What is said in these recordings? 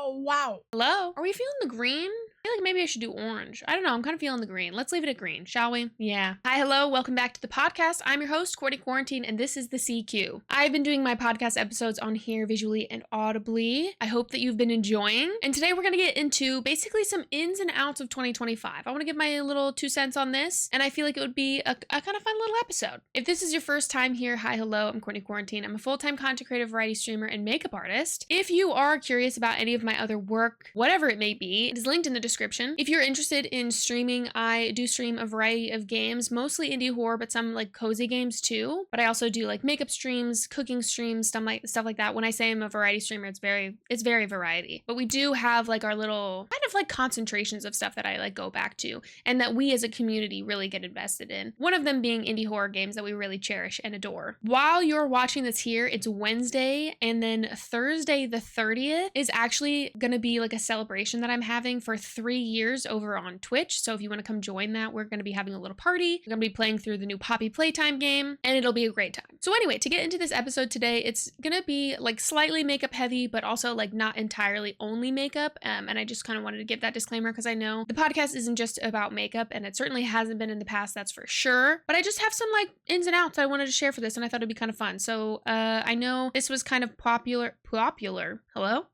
Wow. Hello? Are we feeling the green? I feel like maybe I should do orange. I don't know. I'm kind of feeling the green. Let's leave it at green, shall we? Yeah. Hi, hello. Welcome back to the podcast. I'm your host, CourtneyQuarantine, and this is the CQ. I've been doing my podcast episodes on here visually and audibly. I hope that you've been enjoying. And today we're going to get into basically some ins and outs of 2025. I want to give my little 2 cents on this, and I feel like it would be a kind of fun little episode. If this is your first time here, hi, hello. I'm CourtneyQuarantine. I'm a full-time content creator, variety streamer, and makeup artist. If you are curious about any of my other work, whatever it may be, it is linked in the description. If you're interested in streaming, I do stream a variety of games, mostly indie horror, but some like cozy games too. But I also do like makeup streams, cooking streams, stuff like that. When I say I'm a variety streamer, it's very variety. But we do have like our little kind of like concentrations of stuff that I like go back to and that we as a community really get invested in. One of them being indie horror games that we really cherish and adore. While you're watching this here, it's Wednesday, and then Thursday the 30th is actually gonna be like a celebration that I'm having for 3 years over on Twitch. So if you want to come join that, we're going to be having a little party. We're going to be playing through the new Poppy Playtime game, and it'll be a great time. So anyway, to get into this episode today, it's going to be like slightly makeup heavy, but also like not entirely only makeup. And I just kind of wanted to give that disclaimer because I know the podcast isn't just about makeup, and it certainly hasn't been in the past, that's for sure. But I just have some like ins and outs I wanted to share for this, and I thought it'd be kind of fun. So I know this was kind of popular. Hello?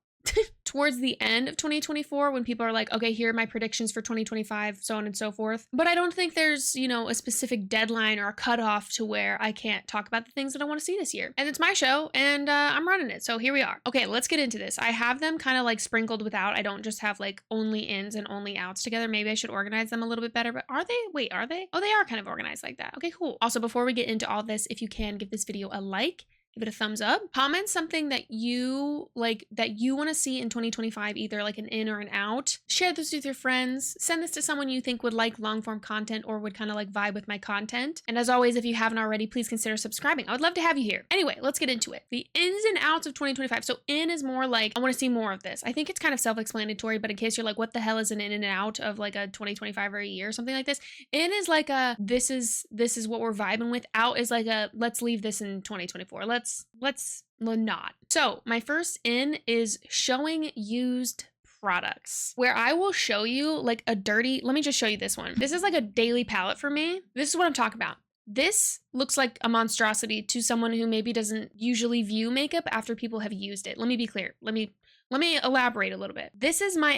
Towards the end of 2024 when people are like, okay, here are my predictions for 2025, so on and so forth. But I don't think there's, a specific deadline or a cutoff to where I can't talk about the things that I want to see this year. And it's my show, and I'm running it, so here we are. Okay, let's get into this. I have them kind of like sprinkled without. I don't just have like only ins and only outs together. Maybe I should organize them a little bit better, but are they? Wait, are they? Oh, they are kind of organized like that. Okay, cool. Also, before we get into all this, if you can, give this video a like. Give it a thumbs up. Comment something that you like, that you want to see in 2025, either like an in or an out. Share this with your friends. Send this to someone you think would like long form content or would kind of like vibe with my content. And as always, if you haven't already, please consider subscribing. I would love to have you here. Anyway, let's get into it. The ins and outs of 2025. So in is more like, I want to see more of this. I think it's kind of self-explanatory, but in case you're like, what the hell is an in and out of like a 2025 or a year or something like this? In is like a, this is what we're vibing with. Out is like a, let's leave this in 2024. Let's not. So my first in is showing used products, where I will show you like a dirty, let me just show you this one. This is like a daily palette for me. This is what I'm talking about. This looks like a monstrosity to someone who maybe doesn't usually view makeup after people have used it. Let me be clear. Let me elaborate a little bit. This is my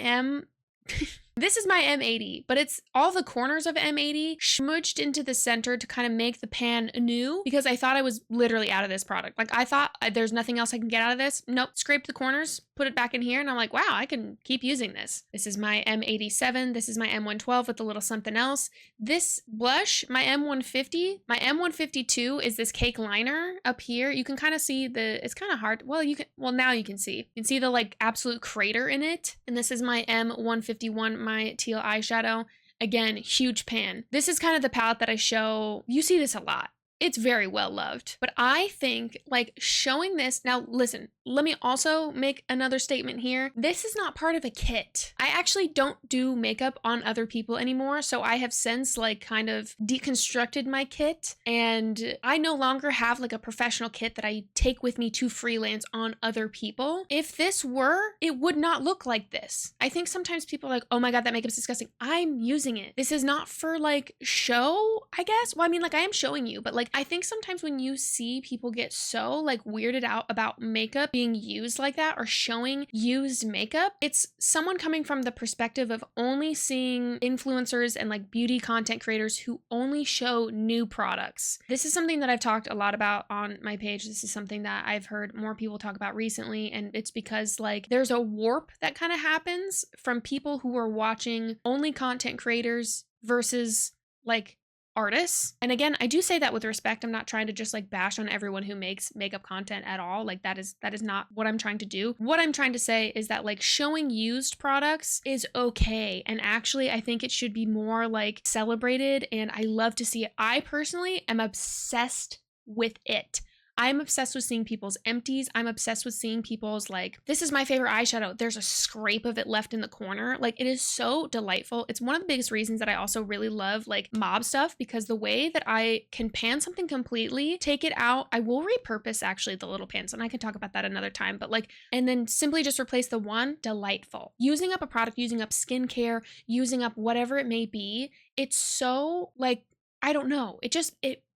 This is my M80, but it's all the corners of M80 smudged into the center to kind of make the pan new, because I thought I was literally out of this product. Like I thought there's nothing else I can get out of this. Nope, scrape the corners, put it back in here, and I'm like, wow, I can keep using this. This is my M87. This is my M112 with a little something else. This blush, my M150. My M152 is this cake liner up here. You can kind of see it's kind of hard. Well, now you can see. You can see the like absolute crater in it. And this is my M151, my teal eyeshadow. Again, huge pan. This is kind of the palette that I show. You see this a lot. It's very well loved. But I think like showing this, now listen, let me also make another statement here. This is not part of a kit. I actually don't do makeup on other people anymore. So I have since like kind of deconstructed my kit, and I no longer have like a professional kit that I take with me to freelance on other people. If this were, it would not look like this. I think sometimes people are like, oh my God, that makeup's disgusting. I'm using it. This is not for like show, I guess. Well, I mean, like I am showing you, but like I think sometimes when you see people get so like weirded out about makeup being used like that or showing used makeup, it's someone coming from the perspective of only seeing influencers and like beauty content creators who only show new products. This is something that I've talked a lot about on my page. This is something that I've heard more people talk about recently, and it's because like there's a warp that kind of happens from people who are watching only content creators versus like artists. And again, I do say that with respect. I'm not trying to just like bash on everyone who makes makeup content at all. Like that is not what I'm trying to do. What I'm trying to say is that like showing used products is okay. And actually, I think it should be more like celebrated, and I love to see it. I personally am obsessed with it. I'm obsessed with seeing people's empties. I'm obsessed with seeing people's like, this is my favorite eyeshadow. There's a scrape of it left in the corner. Like, it is so delightful. It's one of the biggest reasons that I also really love like mob stuff, because the way that I can pan something completely, take it out. I will repurpose actually the little pans, and I can talk about that another time, but like, and then simply just replace the one. Delightful. Using up a product, using up skincare, using up whatever it may be. It's so like, I don't know.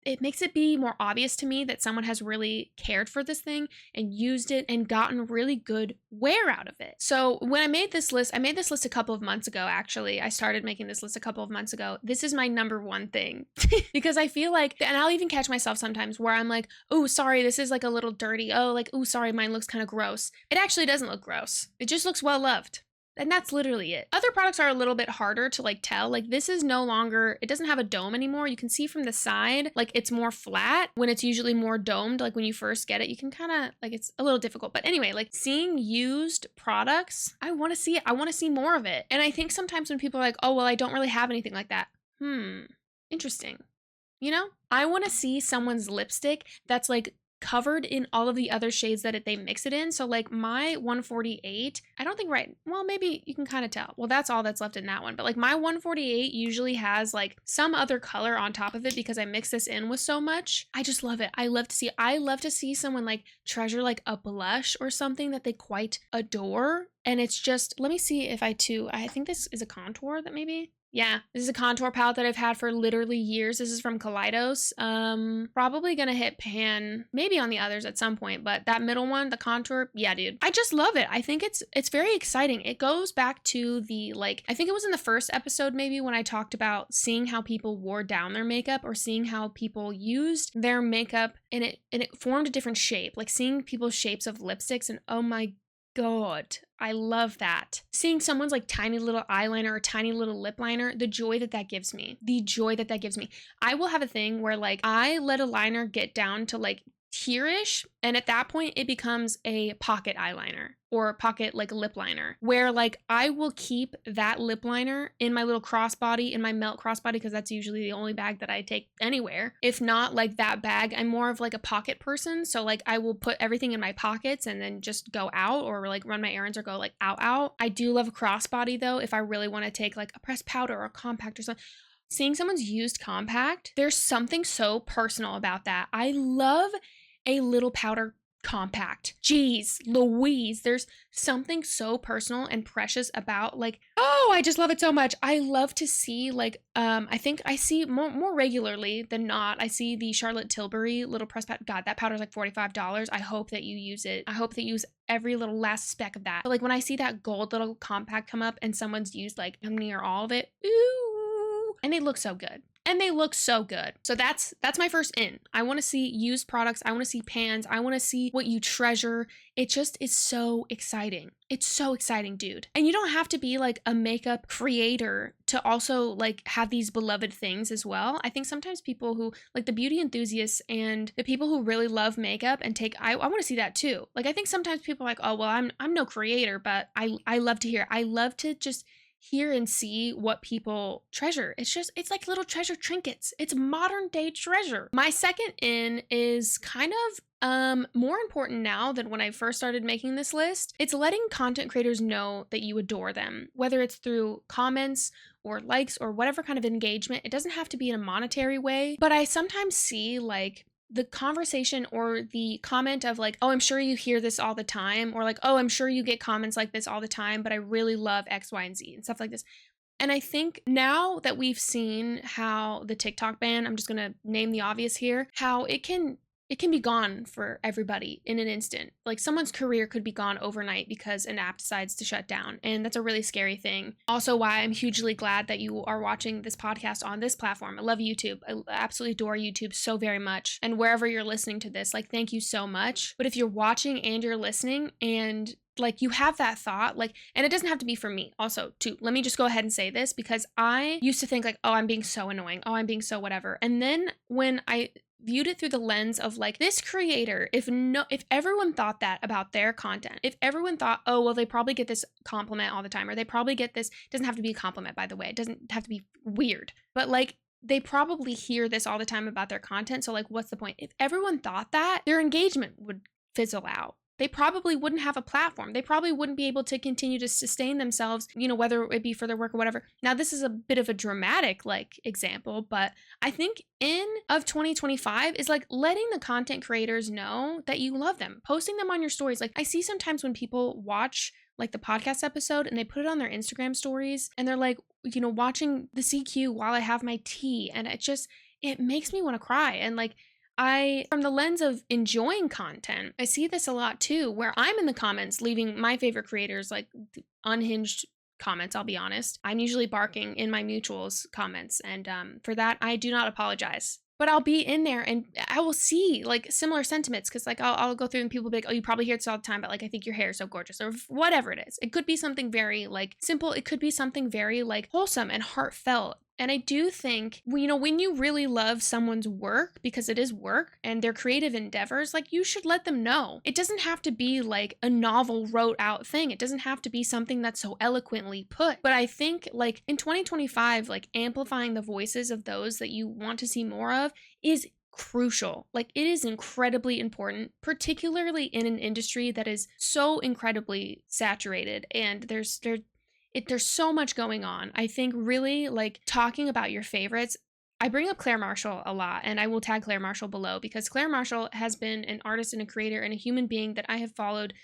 It makes it be more obvious to me that someone has really cared for this thing and used it and gotten really good wear out of it. So when I made this list a couple of months ago, actually. I started making this list a couple of months ago. This is my number one thing because I feel like, and I'll even catch myself sometimes where I'm like, oh, sorry, this is like a little dirty. Oh, like, oh, sorry, mine looks kind of gross. It actually doesn't look gross. It just looks well loved. And that's literally it. Other products are a little bit harder to like tell. Like, this is no longer, it doesn't have a dome anymore. You can see from the side, like it's more flat when it's usually more domed. Like when you first get it, you can kind of like, it's a little difficult. But anyway, like seeing used products, I want to see it. I want to see more of it. And I think sometimes when people are like, oh, well, I don't really have anything like that. Interesting. You know, I want to see someone's lipstick that's like covered in all of the other shades that they mix it in. So like my 148, I don't think well, maybe you can kind of tell. Well, that's all that's left in that one. But like my 148 usually has like some other color on top of it because I mix this in with so much. I just love it. I love to see someone like treasure like a blush or something that they quite adore. And it's just, let me see if I think this is a contour that maybe. Yeah, this is a contour palette that I've had for literally years. This is from Kaleidos. Probably gonna hit pan maybe on the others at some point, but that middle one, the contour, yeah, dude. I just love it. I think it's very exciting. It goes back to the like, I think it was in the first episode maybe when I talked about seeing how people wore down their makeup or seeing how people used their makeup and it formed a different shape. Like seeing people's shapes of lipsticks and oh my God, I love that. Seeing someone's like tiny little eyeliner or tiny little lip liner, the joy that gives me. I will have a thing where like I let a liner get down to like here-ish, and at that point it becomes a pocket eyeliner or pocket like lip liner where like I will keep that lip liner in my little crossbody, in my melt crossbody, because that's usually the only bag that I take anywhere. If not like that bag, I'm more of like a pocket person, so like I will put everything in my pockets and then just go out or like run my errands or go like out. I do love a crossbody though if I really want to take like a pressed powder or a compact or something. Seeing someone's used compact, there's something so personal about that. I love a little powder compact. Jeez Louise, there's something so personal and precious about like, oh, I just love it so much. I love to see like, I think I see more regularly than not, I see the Charlotte Tilbury little press powder. God, that powder is like $45. I hope that you use it. I hope that you use every little last speck of that. But like when I see that gold little compact come up and someone's used like near all of it, ooh, and they look so good. So that's my first in. I want to see used products. I want to see pans. I want to see what you treasure. It just is so exciting. It's so exciting, dude. And you don't have to be like a makeup creator to also like have these beloved things as well. I think sometimes people who like the beauty enthusiasts and the people who really love makeup and I want to see that too. Like I think sometimes people are like, oh, well, I'm no creator, but I love to hear. I love to just hear and see what people treasure. It's like little treasure trinkets. It's modern day treasure. My second in is kind of more important now than when I first started making this list. It's letting content creators know that you adore them, whether it's through comments or likes or whatever kind of engagement. It doesn't have to be in a monetary way, but I sometimes see like the conversation or the comment of like, oh, I'm sure you hear this all the time, or like, oh, I'm sure you get comments like this all the time, but I really love X, Y, and Z and stuff like this. And I think now that we've seen how the TikTok ban, I'm just going to name the obvious here, how it can be gone for everybody in an instant. Like someone's career could be gone overnight because an app decides to shut down. And that's a really scary thing. Also why I'm hugely glad that you are watching this podcast on this platform. I love YouTube. I absolutely adore YouTube so very much. And wherever you're listening to this, like, thank you so much. But if you're watching and you're listening and like you have that thought, like, and it doesn't have to be for me also too. Let me just go ahead and say this because I used to think like, oh, I'm being so annoying. Oh, I'm being so whatever. And then when I viewed it through the lens of like this creator, if everyone thought that about their content, if everyone thought, oh, well, they probably get this compliment all the time, or they probably get this, doesn't have to be a compliment, by the way, it doesn't have to be weird, but like they probably hear this all the time about their content. So like, what's the point? If everyone thought that, their engagement would fizzle out. They probably wouldn't have a platform. They probably wouldn't be able to continue to sustain themselves, you know, whether it be for their work or whatever. Now, this is a bit of a dramatic like example, but I think of 2025 is like letting the content creators know that you love them, posting them on your stories. Like I see sometimes when people watch like the podcast episode and they put it on their Instagram stories and they're like, you know, watching the CQ while I have my tea. And it makes me want to cry. And like, from the lens of enjoying content, I see this a lot too, where I'm in the comments leaving my favorite creators like unhinged comments. I'll be honest. I'm usually barking in my mutuals comments. And for that, I do not apologize. But I'll be in there and I will see like similar sentiments because like I'll go through and people be like, oh, you probably hear this all the time, but like I think your hair is so gorgeous or whatever it is. It could be something very like simple. It could be something very like wholesome and heartfelt. And I do think, you know, when you really love someone's work, because it is work and their creative endeavors, like you should let them know. It doesn't have to be like a novel wrote out thing. It doesn't have to be something that's so eloquently put. But I think like in 2025, like amplifying the voices of those that you want to see more of is crucial. Like it is incredibly important, particularly in an industry that is so incredibly saturated and there's so much going on. I think really like talking about your favorites. I bring up Claire Marshall a lot and I will tag Claire Marshall below because Claire Marshall has been an artist and a creator and a human being that I have followed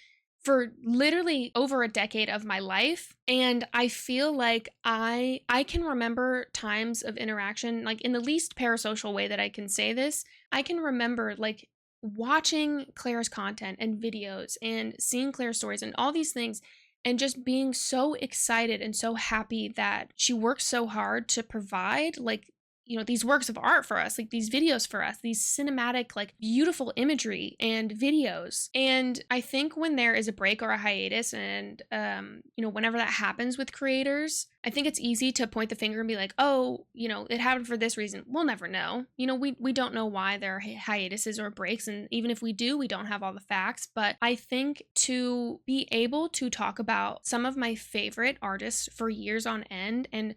for literally over a decade of my life. And I feel like I can remember times of interaction, like in the least parasocial way that I can say this. I can remember like watching Claire's content and videos and seeing Claire's stories and all these things and just being so excited and so happy that she works so hard to provide like, you know, these works of art for us, like these videos for us, these cinematic, like beautiful imagery and videos. And I think when there is a break or a hiatus and, you know, whenever that happens with creators, I think it's easy to point the finger and be like, oh, you know, it happened for this reason. We'll never know. You know, we don't know why there are hiatuses or breaks. And even if we do, we don't have all the facts. But I think to be able to talk about some of my favorite artists for years on end and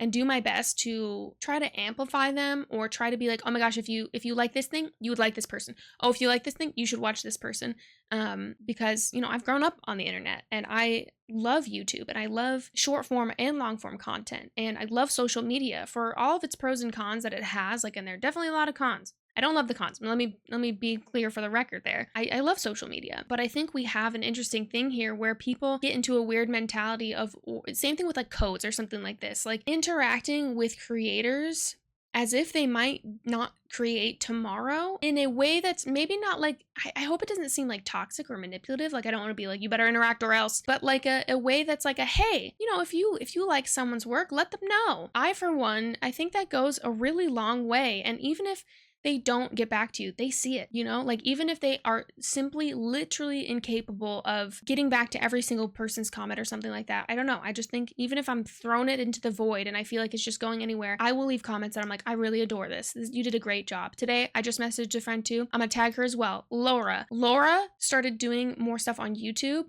do my best to try to amplify them or try to be like, oh my gosh, if you like this thing, you would like this person. Oh, if you like this thing, you should watch this person. Because, you know, I've grown up on the internet and I love YouTube and I love short form and long form content. And I love social media for all of its pros and cons that it has. Like, and there are definitely a lot of cons. I don't love the cons. Let me be clear for the record there. I love social media, but I think we have an interesting thing here where people get into a weird mentality of, same thing with like codes or something like this, like interacting with creators as if they might not create tomorrow in a way that's maybe not like, I hope it doesn't seem like toxic or manipulative. Like I don't want to be like, you better interact or else, but like a way that's like a, hey, you know, if you like someone's work, let them know. I, for one, I think that goes a really long way. And even if they don't get back to you, they see it, you know, like even if they are simply literally incapable of getting back to every single person's comment or something like that. I don't know. I just think even if I'm throwing it into the void and I feel like it's just going anywhere, I will leave comments that I'm like, I really adore this. You did a great job. Today, I just messaged a friend too. I'm gonna tag her as well. Laura started doing more stuff on YouTube.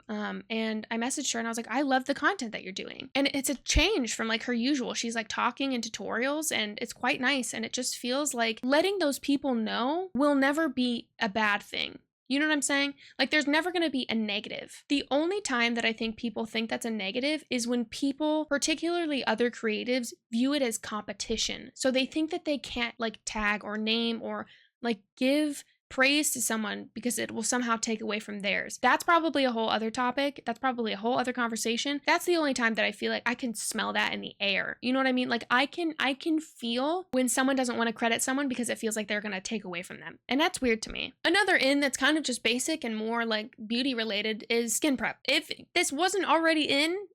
And I messaged her and I was like, I love the content that you're doing. And it's a change from like her usual. She's like talking in tutorials and it's quite nice. And it just feels like letting those people know will never be a bad thing. You know what I'm saying? Like there's never going to be a negative. The only time that I think people think that's a negative is when people, particularly other creatives, view it as competition. So they think that they can't like tag or name or like give praise to someone because it will somehow take away from theirs. That's probably a whole other topic. That's probably a whole other conversation. That's the only time that I feel like I can smell that in the air. You know what I mean? Like I can feel when someone doesn't want to credit someone because it feels like they're going to take away from them. And that's weird to me. Another in that's kind of just basic and more like beauty related is skin prep. If this wasn't already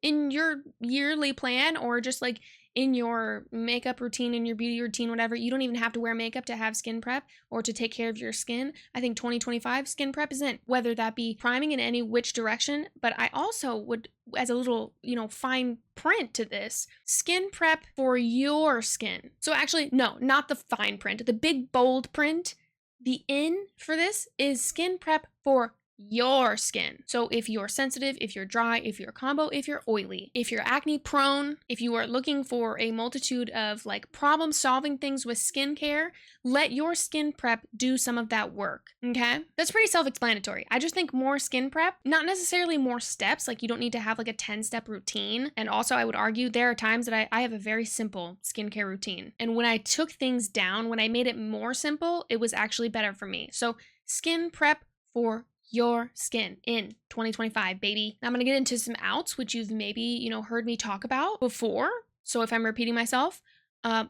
in your yearly plan or just like in your makeup routine, in your beauty routine, whatever, you don't even have to wear makeup to have skin prep or to take care of your skin. I think 2025 skin prep is in, whether that be priming in any which direction. But I also would, as a little, you know, fine print to this, skin prep for your skin. So actually, no, not the fine print, the big bold print. The in for this is skin prep for your skin. So if you're sensitive, if you're dry, if you're combo, if you're oily, if you're acne prone, if you are looking for a multitude of like problem solving things with skincare, let your skin prep do some of that work, okay? That's pretty self-explanatory. I just think more skin prep, not necessarily more steps, like you don't need to have like a 10-step routine. And also I would argue there are times that I have a very simple skincare routine. And when I took things down, when I made it more simple, it was actually better for me. So skin prep for your skin in 2025, baby. Now I'm gonna get into some outs, which you've maybe, heard me talk about before. So if I'm repeating myself,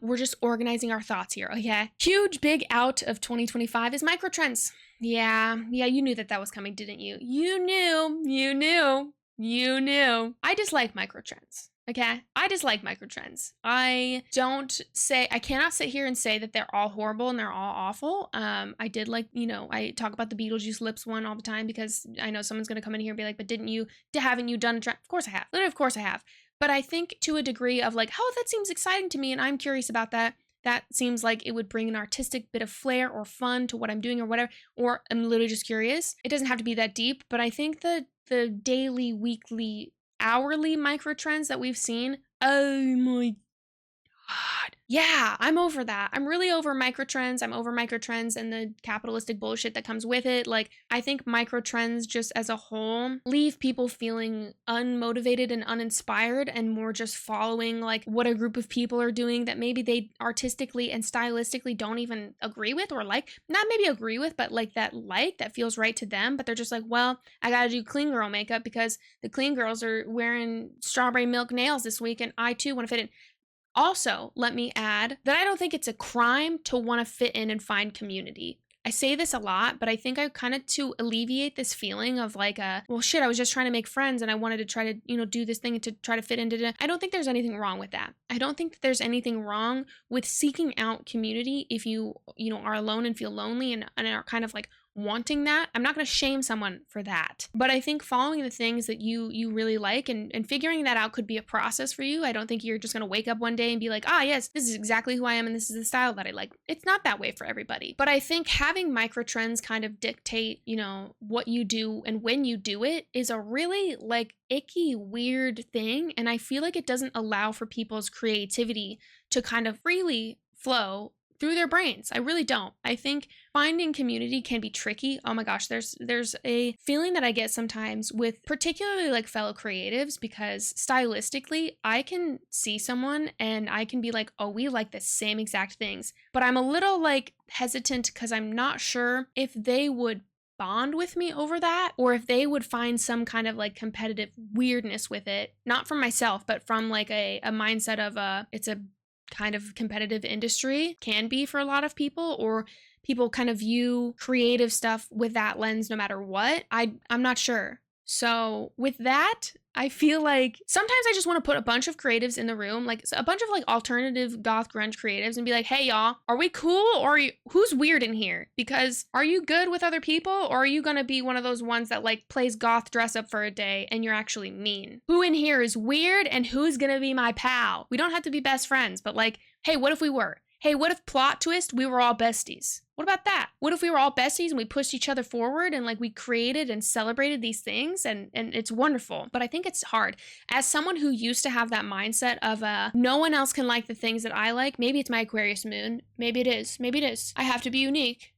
we're just organizing our thoughts here, okay? Huge big out of 2025 is microtrends. Yeah, you knew that was coming, didn't you? You knew. I dislike microtrends. Okay, I dislike microtrends. I cannot sit here and say that they're all horrible and they're all awful. I did I talk about the Beetlejuice lips one all the time because I know someone's gonna come in here and be like, but haven't you done a trend? Of course I have. Literally, of course I have. But I think to a degree of like, oh, that seems exciting to me and I'm curious about that. That seems like it would bring an artistic bit of flair or fun to what I'm doing or whatever, or I'm literally just curious. It doesn't have to be that deep, but I think that the daily, weekly, hourly microtrends that we've seen, oh my God. Yeah, I'm over that. I'm really over microtrends. I'm over microtrends and the capitalistic bullshit that comes with it. Like, I think microtrends just as a whole leave people feeling unmotivated and uninspired and more just following like what a group of people are doing that maybe they artistically and stylistically don't even agree with or like. Not maybe agree with, but that feels right to them. But they're just like, well, I gotta do clean girl makeup because the clean girls are wearing strawberry milk nails this week and I too want to fit in. Also, let me add that I don't think it's a crime to want to fit in and find community. I say this a lot, but I think I kind of to alleviate this feeling of like, well, shit, I was just trying to make friends and I wanted to try to, do this thing to try to fit into it. I don't think there's anything wrong with that. I don't think that there's anything wrong with seeking out community if you are alone and feel lonely and are kind of like wanting that. I'm not going to shame someone for that. But I think following the things that you really like and figuring that out could be a process for you. I don't think you're just going to wake up one day and be like, yes, this is exactly who I am and this is the style that I like. It's not that way for everybody. But I think having microtrends kind of dictate, what you do and when you do it is a really like icky, weird thing. And I feel like it doesn't allow for people's creativity to kind of freely flow through their brains. I really don't. I think finding community can be tricky. Oh my gosh, there's a feeling that I get sometimes with particularly like fellow creatives because stylistically, I can see someone and I can be like, oh, we like the same exact things. But I'm a little like hesitant because I'm not sure if they would bond with me over that or if they would find some kind of like competitive weirdness with it. Not from myself, but from like a mindset of it's a kind of competitive industry, can be for a lot of people, or people kind of view creative stuff with that lens no matter what. I'm not sure. So with that, I feel like sometimes I just want to put a bunch of creatives in the room, like a bunch of like alternative goth grunge creatives and be like, hey y'all, are we cool or who's weird in here? Because are you good with other people or are you gonna be one of those ones that like plays goth dress up for a day and you're actually mean? Who in here is weird and who's gonna be my pal? We don't have to be best friends, but like, hey, what if we were? Hey, what if plot twist, we were all besties? What about that? What if we were all besties and we pushed each other forward and like we created and celebrated these things and it's wonderful. But I think it's hard. As someone who used to have that mindset of no one else can like the things that I like, maybe it's my Aquarius moon. Maybe it is. I have to be unique.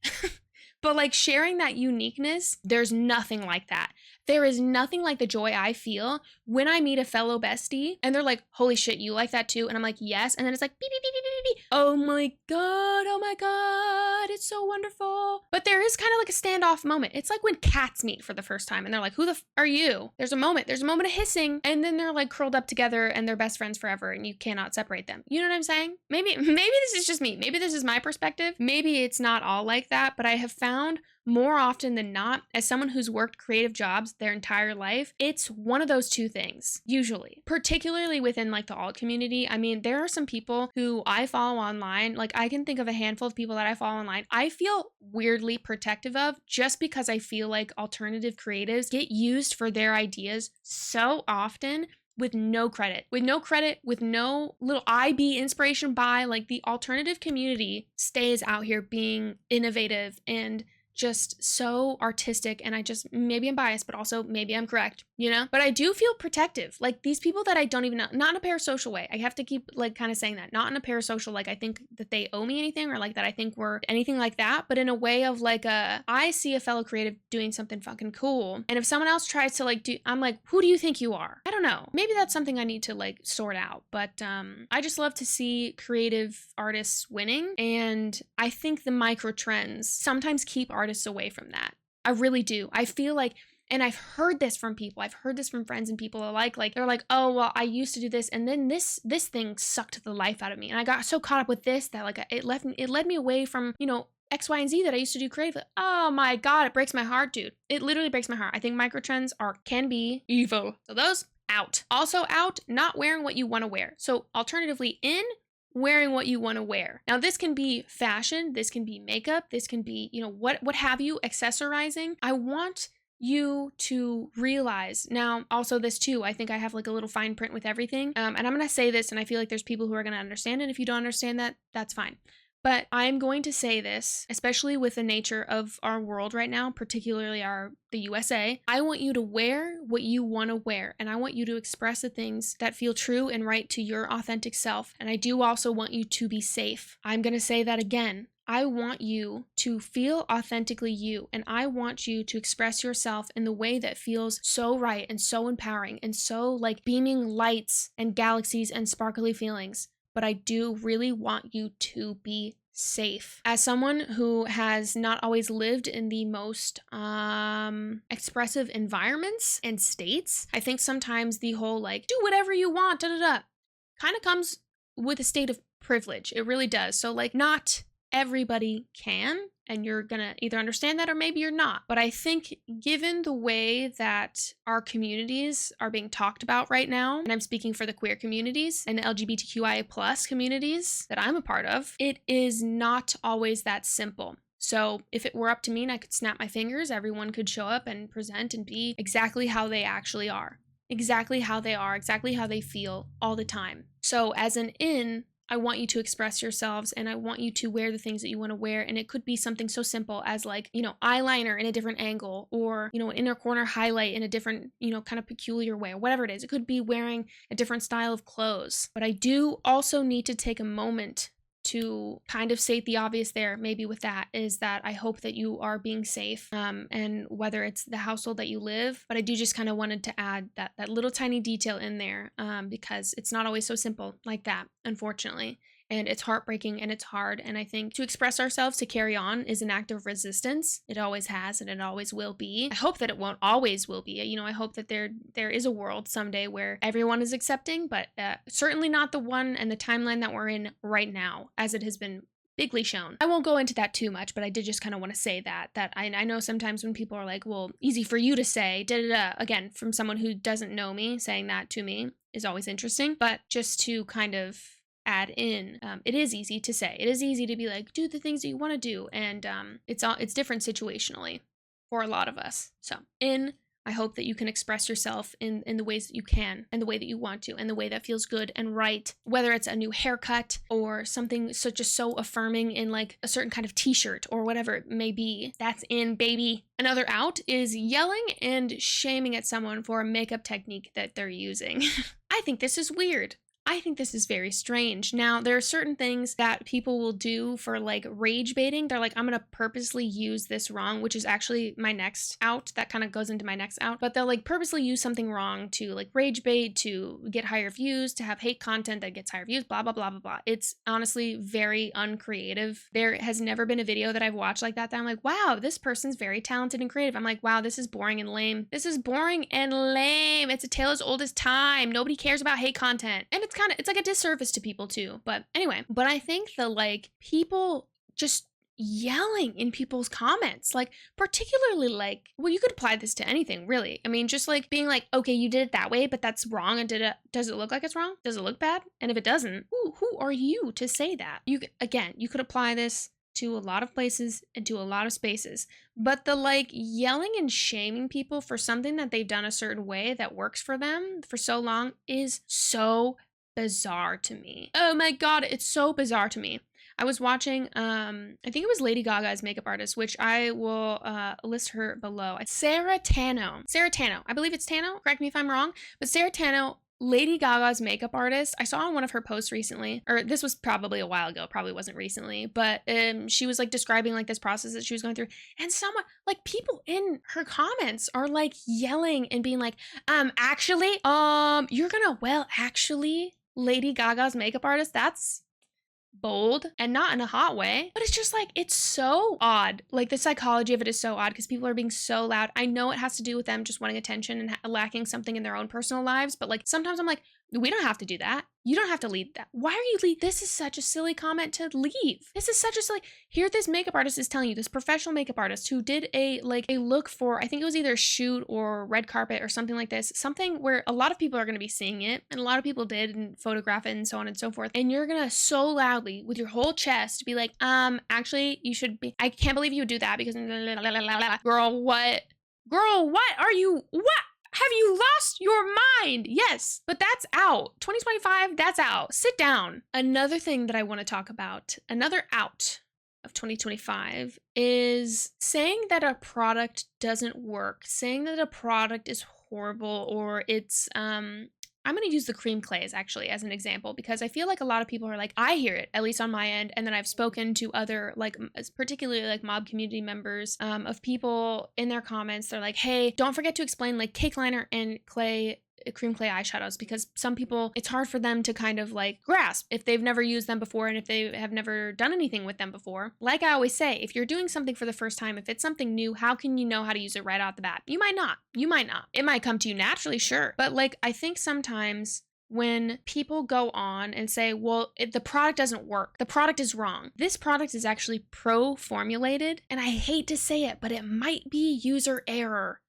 But like sharing that uniqueness, there's nothing like that. There is nothing like the joy I feel when I meet a fellow bestie and they're like, holy shit, you like that too? And I'm like, yes. And then it's like, beep, beep, beep, beep, beep, beep. Oh my God, it's so wonderful. But there is kind of like a standoff moment. It's like when cats meet for the first time and they're like, who the are you? There's a moment of hissing and then they're like curled up together and they're best friends forever and you cannot separate them. You know what I'm saying? Maybe this is just me. Maybe this is my perspective. Maybe it's not all like that, but I have found more often than not, as someone who's worked creative jobs their entire life, it's one of those two things, usually. Particularly within like the alt community. I mean, there are some people who I follow online, like I can think of a handful of people that I follow online, I feel weirdly protective of just because I feel like alternative creatives get used for their ideas so often with no credit, with no little IB inspiration by like the alternative community stays out here being innovative and just so artistic, and maybe I'm biased, but also maybe I'm correct, you know? But I do feel protective. Like these people that I don't even know, not in a parasocial way. I have to keep like kind of saying that, not in a parasocial, like I think that they owe me anything or like that I think we're anything like that, but in a way of like I see a fellow creative doing something fucking cool. And if someone else tries to like I'm like, who do you think you are? I don't know. Maybe that's something I need to like sort out, but I just love to see creative artists winning. And I think the micro trends sometimes keep artists away from that. I really do. I feel like, and I've heard this from people. I've heard this from friends and people alike. Like they're like, oh, well, I used to do this, and then this thing sucked the life out of me, and I got so caught up with this that like it led me away from, you know, X, Y, and Z that I used to do creatively. Oh my God, it breaks my heart, dude. It literally breaks my heart. I think microtrends can be evil. So those out. Also out, not wearing what you want to wear. So alternatively, in wearing what you want to wear. Now this can be fashion, this can be makeup, this can be, you know, what have you, accessorizing. I want you to realize now also this too. I think I have like a little fine print with everything. And I'm going to say this, and I feel like there's people who are going to understand it. If you don't understand that, that's fine. But I'm going to say this, especially with the nature of our world right now, particularly the USA. I want you to wear what you want to wear, and I want you to express the things that feel true and right to your authentic self. And I do also want you to be safe. I'm going to say that again. I want you to feel authentically you, and I want you to express yourself in the way that feels so right and so empowering and so like beaming lights and galaxies and sparkly feelings. But I do really want you to be safe. As someone who has not always lived in the most expressive environments and states, I think sometimes the whole like, do whatever you want, kind of comes with a state of privilege. It really does. So like not everybody can, and you're gonna either understand that or maybe you're not. But I think given the way that our communities are being talked about right now, and I'm speaking for the queer communities and the LGBTQIA plus communities that I'm a part of, it is not always that simple. So if it were up to me and I could snap my fingers, everyone could show up and present and be exactly how they actually are. Exactly how they are, exactly how they feel all the time. So as an I want you to express yourselves, and I want you to wear the things that you want to wear. And it could be something so simple as like, you know, eyeliner in a different angle, or, you know, an inner corner highlight in a different, you know, kind of peculiar way, or whatever it is. It could be wearing a different style of clothes. But I do also need to take a moment to kind of state the obvious there, maybe with that, is that I hope that you are being safe, and whether it's the household that you live, but I do just kind of wanted to add that little tiny detail in there, because it's not always so simple like that, unfortunately. And it's heartbreaking and it's hard. And I think to express ourselves, to carry on, is an act of resistance. It always has, and it always will be. I hope that it won't always will be. You know, I hope that there is a world someday where everyone is accepting, but certainly not the one and the timeline that we're in right now, as it has been bigly shown. I won't go into that too much, but I did just kind of want to say that I know sometimes when people are like, well, easy for you to say, again, from someone who doesn't know me, saying that to me is always interesting. But just to kind of add in, it is easy to say. It is easy to be like, do the things that you want to do, and it's different situationally for a lot of us. So I hope that you can express yourself in the ways that you can, and the way that you want to, and the way that feels good and right, whether it's a new haircut or something just so affirming in like a certain kind of t-shirt or whatever it may be. That's in, baby. Another out is yelling and shaming at someone for a makeup technique that they're using. I think this is weird. I think this is very strange. Now, there are certain things that people will do for like rage baiting. They're like, I'm going to purposely use this wrong, which is actually my next out. That kind of goes into my next out. But they'll like purposely use something wrong to like rage bait, to get higher views, to have hate content that gets higher views, blah, blah, blah, blah, blah. It's honestly very uncreative. There has never been a video that I've watched like that I'm like, wow, this person's very talented and creative. I'm like, wow, this is boring and lame. This is boring and lame. It's a tale as old as time. Nobody cares about hate content. And it's like a disservice to people too. But anyway, but I think the like people just yelling in people's comments, like particularly like, well, you could apply this to anything really. I mean, just like being like, okay, you did it that way, but that's wrong. And does it look like it's wrong? Does it look bad? And if it doesn't, who are you to say that? You could apply this to a lot of places and to a lot of spaces, but the like yelling and shaming people for something that they've done a certain way that works for them for so long is so bizarre to me. Oh my God, it's so bizarre to me. I was watching, I think it was Lady Gaga's makeup artist, which I will list her below. Sarah Tano. I believe it's Tano. Correct me if I'm wrong. But Sarah Tano, Lady Gaga's makeup artist, I saw on one of her posts recently, or this was probably a while ago, probably wasn't recently, but she was like describing like this process that she was going through, and someone, like people in her comments are like yelling and being like, actually, you're gonna, well, actually, Lady Gaga's makeup artist, that's bold and not in a hot way, but it's just like, it's so odd. Like the psychology of it is so odd because people are being so loud. I know it has to do with them just wanting attention and lacking something in their own personal lives, but like sometimes I'm like, we don't have to do that. You don't have to lead that. Why are you lead? This is such a silly comment to leave. This is such a silly. Here, this makeup artist is telling you, this professional makeup artist who did a look for, I think it was either a shoot or red carpet or something like this, something where a lot of people are going to be seeing it, and a lot of people did and photograph it and so on and so forth. And you're gonna so loudly with your whole chest be like, actually, you should be. I can't believe you would do that because girl, what? Girl, what are you? What? Have you lost your mind? Yes, but that's out. 2025, that's out. Sit down. Another thing that I want to talk about, another out of 2025 is saying that a product doesn't work, saying that a product is horrible or it's I'm going to use the cream clays actually as an example because I feel like a lot of people are like, I hear it, at least on my end. And then I've spoken to other, like, particularly like mob community members of people in their comments. They're like, hey, don't forget to explain like cake liner and cream clay eyeshadows because some people, it's hard for them to kind of like grasp if they've never used them before and if they have never done anything with them before. Like I always say, if you're doing something for the first time, if it's something new, how can you know how to use it right out the bat? You might not. It might come to you naturally, sure. But like, I think sometimes when people go on and say, well, the product doesn't work, the product is wrong. This product is actually pro-formulated, and I hate to say it, but it might be user error.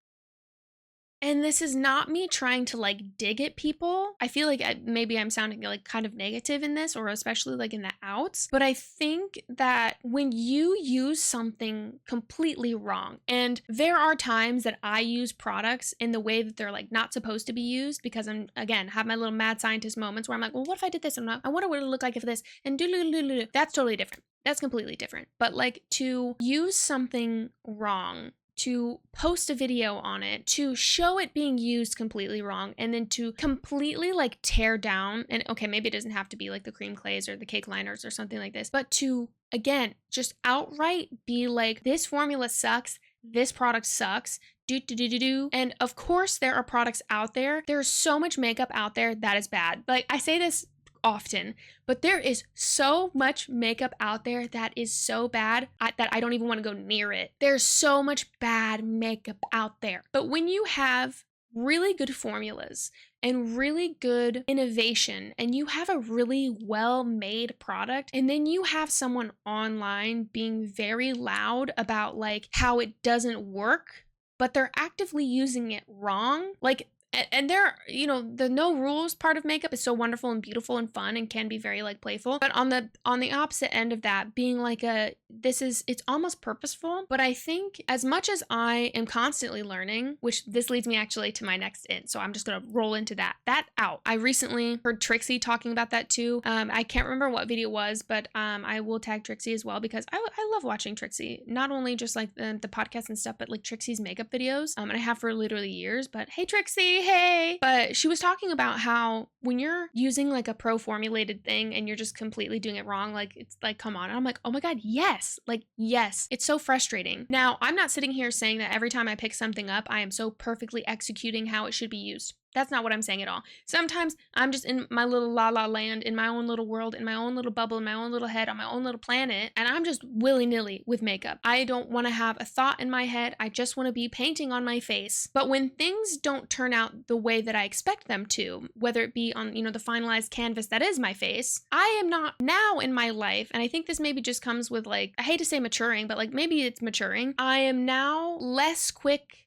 And this is not me trying to like dig at people. I feel like maybe I'm sounding like kind of negative in this, or especially like in the outs. But I think that when you use something completely wrong, and there are times that I use products in the way that they're like not supposed to be used because I'm, again, have my little mad scientist moments where I'm like, well, what if I did this? I wonder what it would look like if this, and do. That's totally different. That's completely different. But like to use something wrong, to post a video on it, to show it being used completely wrong, and then to completely like tear down, and okay, maybe it doesn't have to be like the cream clays or the cake liners or something like this, but to, again, just outright be like, this formula sucks, this product sucks, and of course there are products out there, there's so much makeup out there that is bad. Like I say this often, but there is so much makeup out there that is so bad that I don't even want to go near it. There's so much bad makeup out there. But when you have really good formulas and really good innovation, and you have a really well-made product, and then you have someone online being very loud about like how it doesn't work, but they're actively using it wrong, like, and there, you know, the no rules part of makeup is so wonderful and beautiful and fun and can be very like playful. But on the opposite end of that, being like it's almost purposeful. But I think as much as I am constantly learning, which this leads me actually to my next in, so I'm just gonna roll into that out. I recently heard Trixie talking about that too. I can't remember what video it was, but I will tag Trixie as well because I love watching Trixie. Not only just like the podcast and stuff, but like Trixie's makeup videos. And I have for literally years. But hey, Trixie. Hey. But she was talking about how when you're using like a pro-formulated thing and you're just completely doing it wrong, like it's like, come on. And I'm like, oh my God, yes. Like, yes. It's so frustrating. Now, I'm not sitting here saying that every time I pick something up, I am so perfectly executing how it should be used. That's not what I'm saying at all. Sometimes I'm just in my little la-la land, in my own little world, in my own little bubble, in my own little head, on my own little planet, and I'm just willy-nilly with makeup. I don't want to have a thought in my head. I just want to be painting on my face. But when things don't turn out the way that I expect them to, whether it be on, you know, the finalized canvas that is my face, I am not now in my life, and I think this maybe just comes with like, I hate to say maturing, but like maybe it's maturing. I am now less quick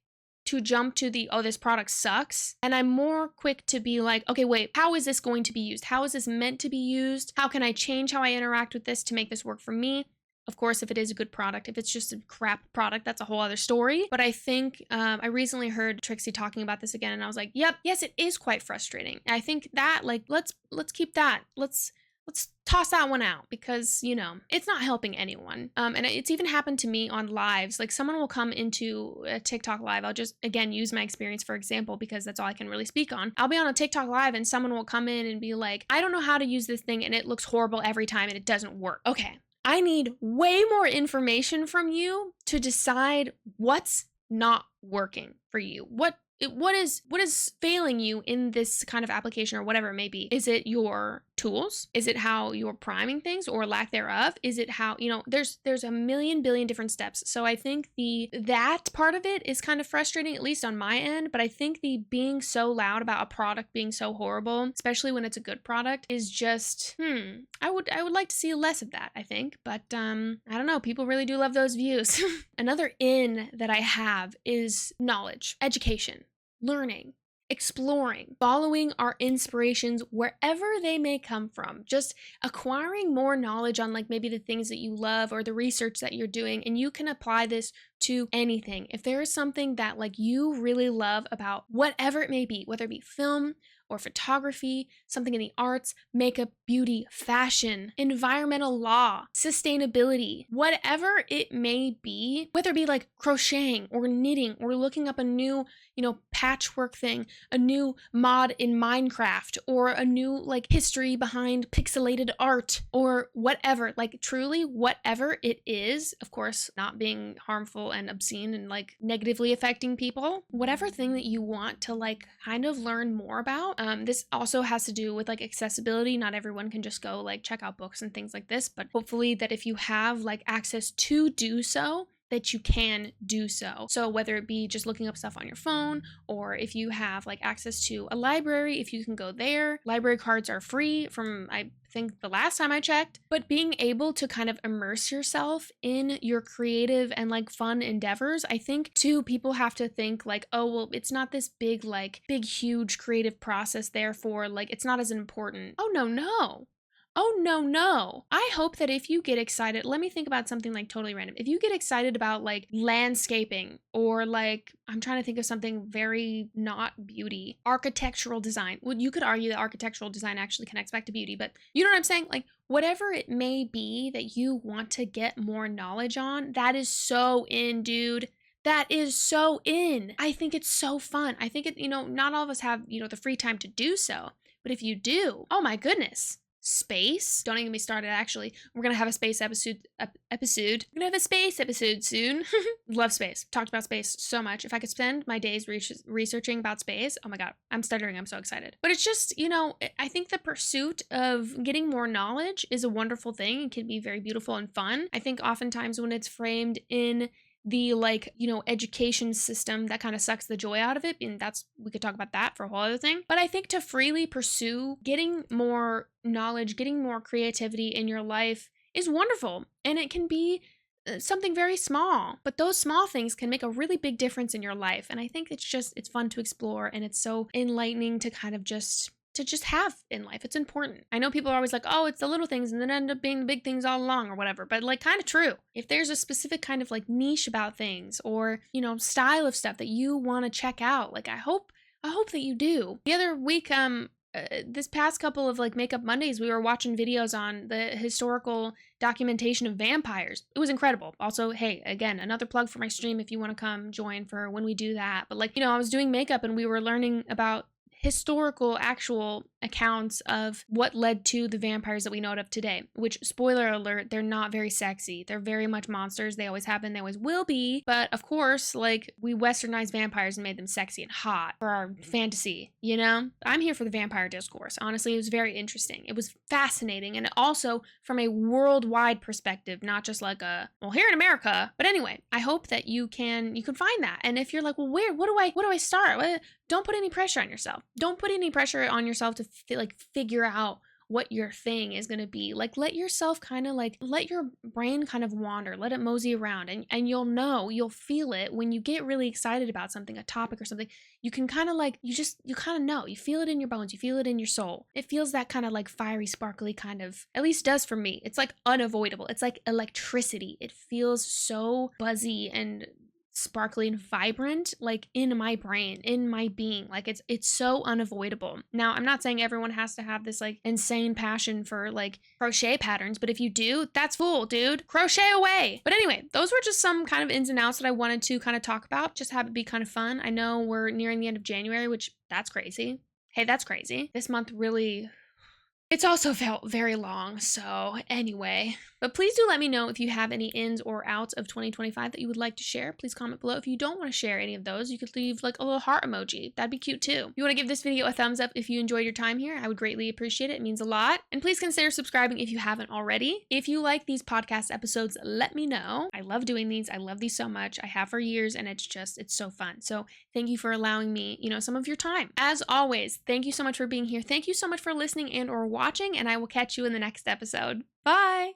to jump to the, oh, this product sucks. And I'm more quick to be like, okay, wait, how is this going to be used? How is this meant to be used? How can I change how I interact with this to make this work for me? Of course, if it is a good product. If it's just a crap product, that's a whole other story. But I think I recently heard Trixie talking about this again, and I was like, yep, yes, it is quite frustrating. I think that, like, let's keep that. Let's let's toss that one out because, you know, it's not helping anyone. And it's even happened to me on lives. Like someone will come into a TikTok live. I'll just, again, use my experience for example, because that's all I can really speak on. I'll be on a TikTok live and someone will come in and be like, I don't know how to use this thing and it looks horrible every time and it doesn't work. Okay, I need way more information from you to decide what's not working for you. What is failing you in this kind of application or whatever it may be? Is it your tools? Is it how you're priming things or lack thereof? Is it how, you know, there's a million billion different steps. So I think that part of it is kind of frustrating, at least on my end, but I think the being so loud about a product being so horrible, especially when it's a good product, is just I would like to see less of that, I think, but I don't know, people really do love those views. Another in that I have is knowledge, education, learning, exploring, following our inspirations wherever they may come from, just acquiring more knowledge on like maybe the things that you love or the research that you're doing, and you can apply this to anything. If there is something that like you really love about whatever it may be, whether it be film or photography, something in the arts, makeup, beauty, fashion, environmental law, sustainability, whatever it may be, whether it be like crocheting or knitting or looking up a new, you know, patchwork thing, a new mod in Minecraft, or a new like history behind pixelated art or whatever, like truly whatever it is, of course, not being harmful and obscene and like negatively affecting people, whatever thing that you want to like kind of learn more about. This also has to do with like accessibility. Not everyone can just go like check out books and things like this, but hopefully that if you have like access to do so, that you can do so. So whether it be just looking up stuff on your phone, or if you have like access to a library, if you can go there. Library cards are free from, I think, the last time I checked, but being able to kind of immerse yourself in your creative and like fun endeavors, I think too, people have to think like, oh, well, it's not this big, huge creative process, therefore like it's not as important. Oh, no. Oh, no. I hope that if you get excited, let me think about something like totally random. If you get excited about like landscaping, or like, I'm trying to think of something very not beauty, architectural design. Well, you could argue that architectural design actually connects back to beauty, but you know what I'm saying? Like whatever it may be that you want to get more knowledge on, that is so in, dude. That is so in. I think it's so fun. I think it, you know, not all of us have, you know, the free time to do so, but if you do, oh my goodness. Space. Don't even get me started, actually. We're gonna have a space episode. We're gonna have a space episode soon. Love space. Talked about space so much. If I could spend my days researching about space, oh my god, I'm stuttering. I'm so excited. But it's just, you know, I think the pursuit of getting more knowledge is a wonderful thing. It can be very beautiful and fun. I think oftentimes when it's framed in the like, you know, education system, that kind of sucks the joy out of it, and we could talk about that for a whole other thing. But I think to freely pursue getting more knowledge, getting more creativity in your life is wonderful, and it can be something very small, but those small things can make a really big difference in your life. And I think it's fun to explore, and it's so enlightening to kind of just have in life. It's important. I know people are always like, oh, it's the little things and then end up being the big things all along or whatever, but like kind of true. If there's a specific kind of like niche about things, or, you know, style of stuff that you want to check out, like I hope that you do. The other week, this past couple of like Makeup Mondays, we were watching videos on the historical documentation of vampires. It was incredible. Also, hey, again, another plug for my stream if you want to come join for when we do that. But like, you know, I was doing makeup and we were learning about historical actual accounts of what led to the vampires that we know of today, which, spoiler alert, they're not very sexy. They're very much monsters. They always have been, they always will be. But of course, like, we westernized vampires and made them sexy and hot for our fantasy, you know? I'm here for the vampire discourse. Honestly, it was very interesting. It was fascinating, and also from a worldwide perspective, not just like well, here in America. But anyway, I hope that you can find that. And if you're like, well, what do I start? Don't put any pressure on yourself. Don't put any pressure on yourself to figure out what your thing is going to be. Like, let yourself let your brain kind of wander, let it mosey around, and you'll feel it when you get really excited about something, a topic or something. You can kind of you kind of know, you feel it in your bones, you feel it in your soul. It feels that kind of like fiery, sparkly kind of, at least does for me. It's like unavoidable. It's like electricity. It feels so buzzy and sparkly and vibrant, like in my brain, in my being. Like it's so unavoidable. Now, I'm not saying everyone has to have this like insane passion for like crochet patterns, but if you do, that's cool, dude. Crochet away. But anyway, those were just some kind of ins and outs that I wanted to kind of talk about, just have it be kind of fun. I know we're nearing the end of January, which that's crazy. Hey, that's crazy. This month really, it's also felt very long. So anyway, but please do let me know if you have any ins or outs of 2025 that you would like to share. Please comment below. If you don't want to share any of those, you could leave like a little heart emoji. That'd be cute too. If you want to give this video a thumbs up if you enjoyed your time here, I would greatly appreciate it. It means a lot. And please consider subscribing if you haven't already. If you like these podcast episodes, let me know. I love doing these. I love these so much. I have for years, and it's so fun. So thank you for allowing me, some of your time. As always, thank you so much for being here. Thank you so much for listening and or watching, and I will catch you in the next episode. Bye!